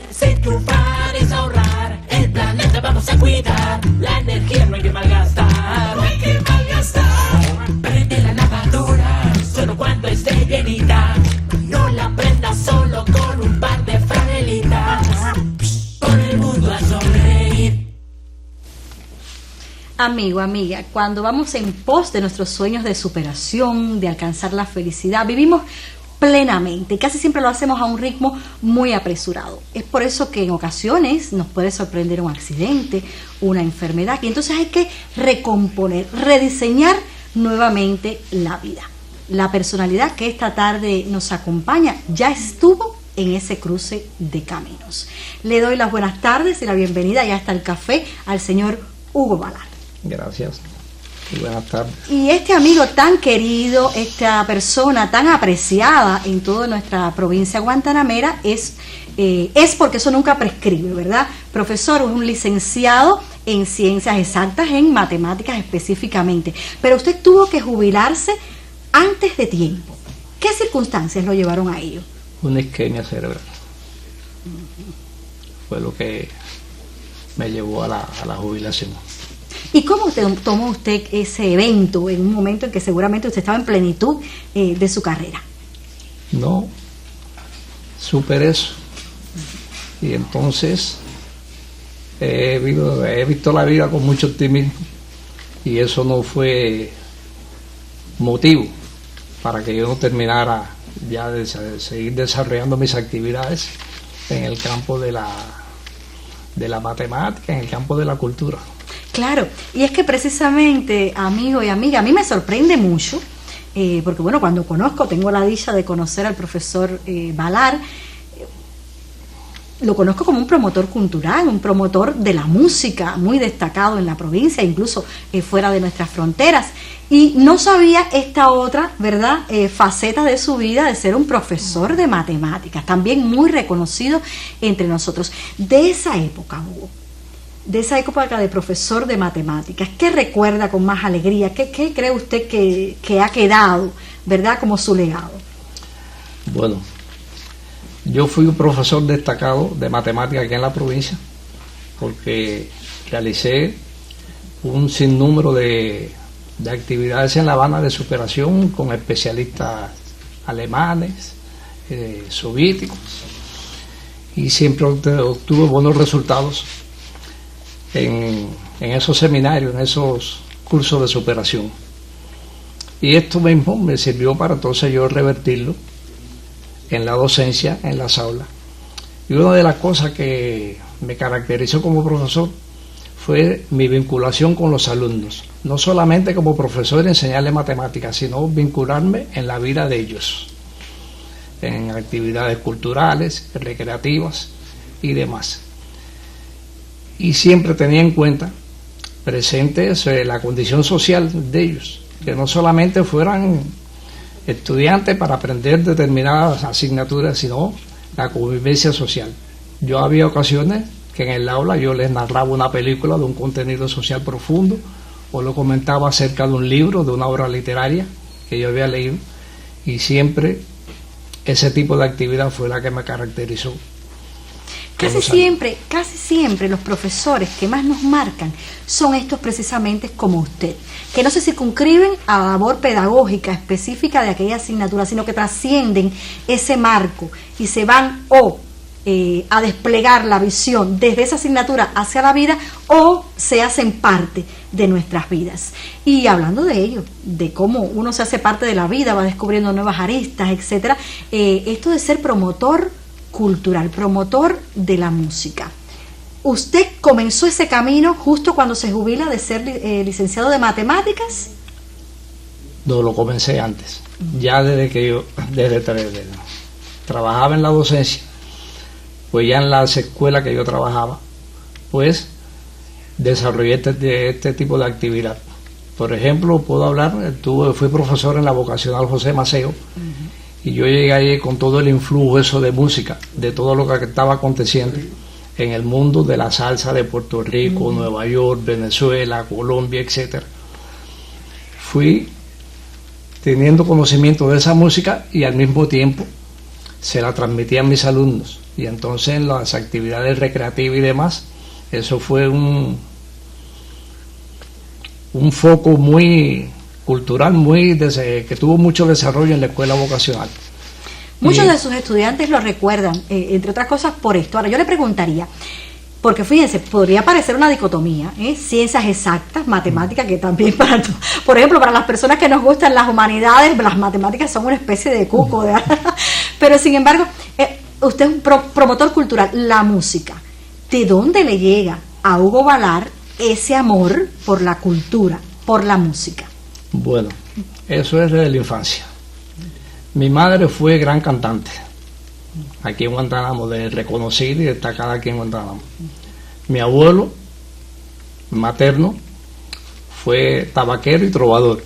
Desenchufar es ahorrar, el planeta vamos a cuidar, la energía no hay que malgastar, no hay que malgastar. Prende la lavadora, solo cuando esté llenita, no la prenda solo con un par de franelitas, con el mundo a sonreír. Amigo, amiga, cuando vamos en pos de nuestros sueños de superación, de alcanzar la felicidad, vivimos plenamente y casi siempre lo hacemos a un ritmo muy apresurado. Es por eso que en ocasiones nos puede sorprender un accidente, una enfermedad, y entonces hay que recomponer, rediseñar nuevamente la vida. La personalidad que esta tarde nos acompaña ya estuvo en ese cruce de caminos. Le doy las buenas tardes y la bienvenida ya hasta el café al señor Hugo Valar. Gracias. Y buenas tardes. Y este amigo tan querido, esta persona tan apreciada en toda nuestra provincia guantanamera es porque eso nunca prescribe, ¿verdad? Profesor, un licenciado en ciencias exactas, en matemáticas específicamente. Pero usted tuvo que jubilarse antes de tiempo. ¿Qué circunstancias lo llevaron a ello? Una isquemia cerebral. Fue lo que me llevó a la jubilación. ¿Y cómo tomó usted ese evento en un momento en que seguramente usted estaba en plenitud de su carrera? No, superé eso. Y entonces he visto la vida con mucho optimismo y eso no fue motivo para que yo no terminara ya de seguir desarrollando mis actividades en el campo de la matemática, en el campo de la cultura. Claro, y es que precisamente, amigo y amiga, a mí me sorprende mucho, porque bueno, cuando tengo la dicha de conocer al profesor Valar, lo conozco como un promotor cultural, un promotor de la música muy destacado en la provincia, incluso fuera de nuestras fronteras, y no sabía esta otra, ¿verdad?, faceta de su vida de ser un profesor de matemáticas, también muy reconocido entre nosotros. De esa época, Hugo, de esa época de profesor de matemáticas, ¿qué recuerda con más alegría? ¿Qué cree usted que ha quedado, verdad, como su legado? Bueno, yo fui un profesor destacado de matemáticas aquí en la provincia porque realicé un sinnúmero de actividades en La Habana de superación con especialistas alemanes, soviéticos, y siempre obtuve buenos resultados en esos seminarios, en esos cursos de superación. Y esto mismo me sirvió para entonces yo revertirlo en la docencia, en las aulas. Y una de las cosas que me caracterizó como profesor fue mi vinculación con los alumnos. No solamente como profesor enseñarles matemáticas, sino vincularme en la vida de ellos, en actividades culturales, recreativas y demás. Y siempre tenía en cuenta presente la condición social de ellos, que no solamente fueran estudiantes para aprender determinadas asignaturas, sino la convivencia social. Yo había ocasiones que en el aula yo les narraba una película de un contenido social profundo, o lo comentaba acerca de un libro, de una obra literaria que yo había leído, y siempre ese tipo de actividad fue la que me caracterizó. Casi siempre los profesores que más nos marcan son estos precisamente como usted, que no se circunscriben a la labor pedagógica específica de aquella asignatura, sino que trascienden ese marco y se van a desplegar la visión desde esa asignatura hacia la vida, o se hacen parte de nuestras vidas. Y hablando de ello, de cómo uno se hace parte de la vida, va descubriendo nuevas aristas, etcétera, esto de ser promotor cultural, promotor de la música. ¿Usted comenzó ese camino justo cuando se jubila de ser licenciado de matemáticas? No, lo comencé antes. Ya desde que yo trabajaba en la docencia, pues ya en las escuelas que yo trabajaba, pues desarrollé este tipo de actividad. Por ejemplo, puedo hablar, fui profesor en la vocacional José Maceo, y yo llegué ahí con todo el influjo eso de música, de todo lo que estaba aconteciendo en el mundo de la salsa de Puerto Rico, Nueva York, Venezuela, Colombia, etcétera. Fui teniendo conocimiento de esa música y al mismo tiempo se la transmití a mis alumnos. y entonces en las actividades recreativas y demás, eso fue un foco muy cultural, que tuvo mucho desarrollo en la escuela vocacional. Muchos de sus estudiantes lo recuerdan, entre otras cosas, por esto. Ahora, yo le preguntaría, porque fíjense, podría parecer una dicotomía, ciencias exactas, matemáticas, que también por ejemplo, para las personas que nos gustan las humanidades, las matemáticas son una especie de cuco, pero sin embargo, usted es un promotor cultural, la música. ¿De dónde le llega a Hugo Valar ese amor por la cultura, por la música? Bueno, eso es desde la infancia. Mi madre fue gran cantante aquí en Guantánamo, de reconocida y destacada aquí en Guantánamo. Mi abuelo materno fue tabaquero y trovador.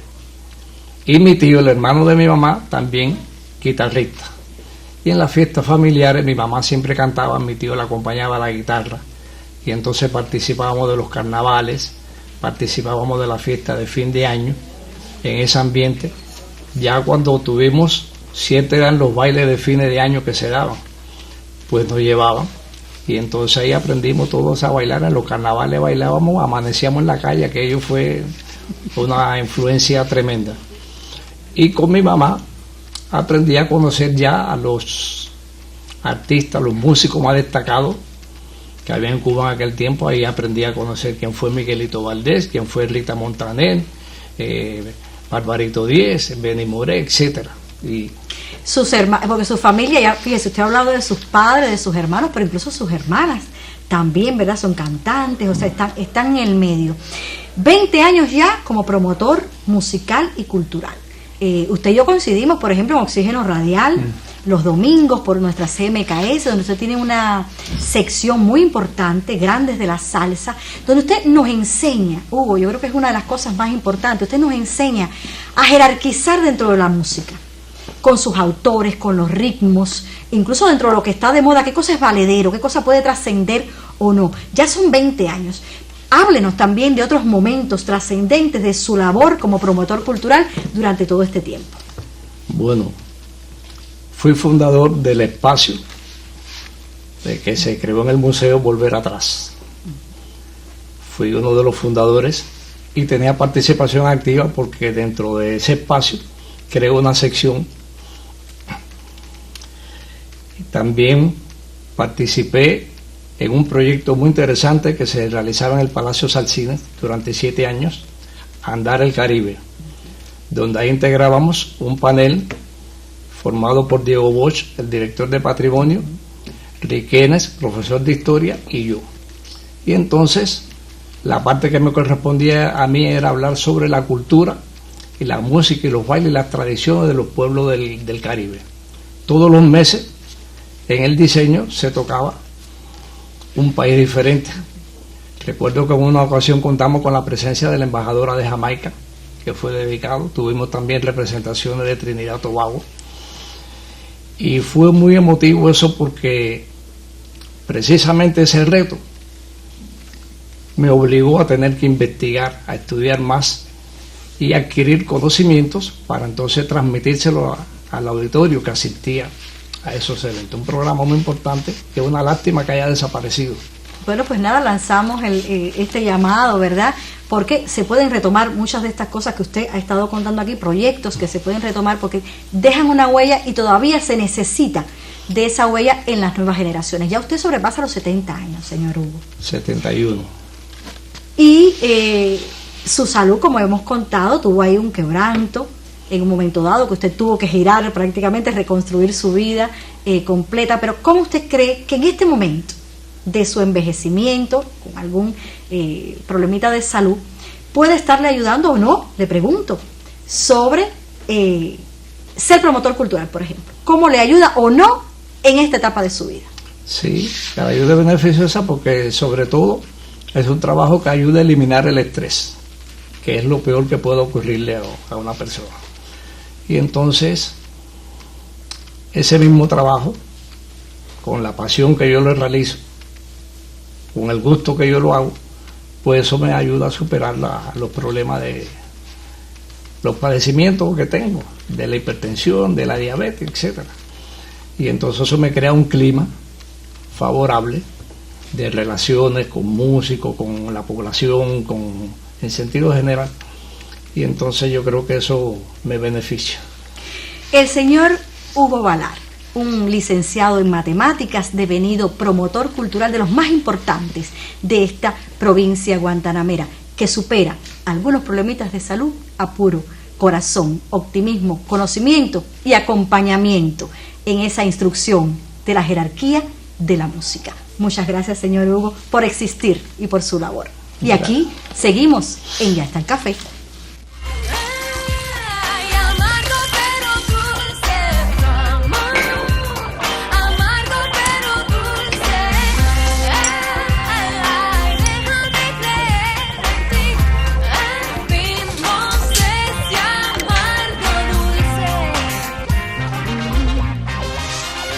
Y mi tío, el hermano de mi mamá, también guitarrista. Y en las fiestas familiares mi mamá siempre cantaba, mi tío la acompañaba a la guitarra. Y entonces participábamos de los carnavales, participábamos de la fiesta de fin de año, en ese ambiente. Ya cuando tuvimos 7 eran los bailes de fines de año que se daban, pues nos llevaban, y entonces ahí aprendimos todos a bailar. En los carnavales bailábamos, amanecíamos en la calle, aquello fue una influencia tremenda. Y con mi mamá aprendí a conocer ya a los artistas, los músicos más destacados que había en Cuba en aquel tiempo. Ahí aprendí a conocer quién fue Miguelito Valdés, quién fue Rita Montaner, Barbarito Díez, Benny Moré, etcétera. Y sus hermanos, porque su familia, ya fíjese, usted ha hablado de sus padres, de sus hermanos, pero incluso sus hermanas también, ¿verdad? Son cantantes, o sea, están en el medio. 20 años ya como promotor musical y cultural. Usted y yo coincidimos, por ejemplo, en Oxígeno Radial, los domingos por nuestra CMKS, donde usted tiene una sección muy importante, Grandes de la Salsa, donde usted nos enseña, Hugo, yo creo que es una de las cosas más importantes, usted nos enseña a jerarquizar dentro de la música, con sus autores, con los ritmos, incluso dentro de lo que está de moda, qué cosa es valedero, qué cosa puede trascender o no. Ya son 20 años. Háblenos también de otros momentos trascendentes de su labor como promotor cultural durante todo este tiempo. Bueno, fui fundador del espacio de que se creó en el Museo Volver Atrás. Fui uno de los fundadores y tenía participación activa porque dentro de ese espacio creé una sección. También participé en un proyecto muy interesante que se realizaba en el Palacio Salcines durante 7 años, Andar el Caribe, donde ahí integrábamos un panel formado por Diego Bosch, el director de Patrimonio, Riquenes, profesor de Historia, y yo. Y entonces la parte que me correspondía a mí era hablar sobre la cultura y la música y los bailes y las tradiciones de los pueblos del Caribe. Todos los meses en el diseño se tocaba un país diferente. Recuerdo que en una ocasión contamos con la presencia de la embajadora de Jamaica, que fue dedicado. Tuvimos también representaciones de Trinidad y Tobago. Y fue muy emotivo eso porque precisamente ese reto me obligó a tener que investigar, a estudiar más y adquirir conocimientos para entonces transmitírselo al auditorio que asistía a esos eventos. Un programa muy importante, que es una lástima que haya desaparecido. Bueno, pues nada, lanzamos este llamado, ¿verdad? Porque se pueden retomar muchas de estas cosas que usted ha estado contando aquí, proyectos que se pueden retomar porque dejan una huella y todavía se necesita de esa huella en las nuevas generaciones. Ya usted sobrepasa los 70 años, señor Hugo. 71. Y su salud, como hemos contado, tuvo ahí un quebranto en un momento dado que usted tuvo que girar, prácticamente reconstruir su vida completa. Pero ¿cómo usted cree que en este momento de su envejecimiento, con algún problemita de salud, puede estarle ayudando o no? Le pregunto sobre ser promotor cultural, por ejemplo. ¿Cómo le ayuda o no en esta etapa de su vida? Sí, la ayuda es beneficiosa porque sobre todo es un trabajo que ayuda a eliminar el estrés, que es lo peor que puede ocurrirle a una persona. Y entonces ese mismo trabajo, con la pasión que yo lo realizo, con el gusto que yo lo hago, pues eso me ayuda a superar los problemas de los padecimientos que tengo, de la hipertensión, de la diabetes, etcétera. Y entonces eso me crea un clima favorable de relaciones con músicos, con la población, en sentido general. Y entonces yo creo que eso me beneficia. El señor Hugo Valar, un licenciado en matemáticas, devenido promotor cultural de los más importantes de esta provincia guantanamera, que supera algunos problemitas de salud a puro corazón, optimismo, conocimiento y acompañamiento en esa instrucción de la jerarquía de la música. Muchas gracias, señor Hugo, por existir y por su labor. Y aquí seguimos en Ya está el café.